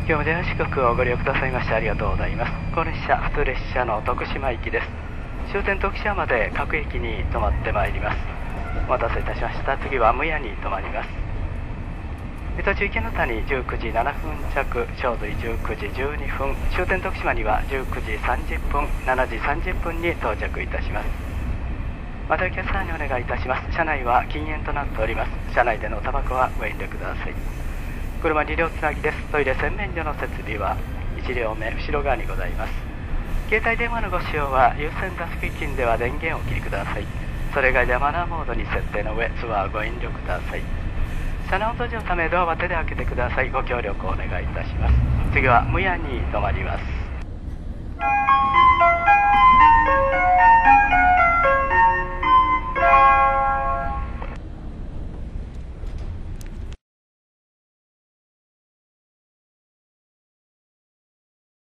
今日も JR 四国をご利用くださいましてありがとうございます。この列車、普通列車の徳島行きです。終点徳島まで各駅に停まってまいります。お待たせいたしました。次はむやに停まります。途中池の谷19時7分着、正髄19時12分、終点徳島には19時30分、7時30分に到着いたします。またお客様にお願いいたします。車内は禁煙となっております。車内でのタバコはご遠慮ください。車2両つなぎです。トイレ洗面所の設備は1両目後ろ側にございます。携帯電話のご使用は優先座席付近では電源をお切りください。それ以外ではマナーモードに設定の上、ツアーご遠慮ください。車内音閉じのためドアは手で開けてください。ご協力をお願いいたします。次はむやに停まります。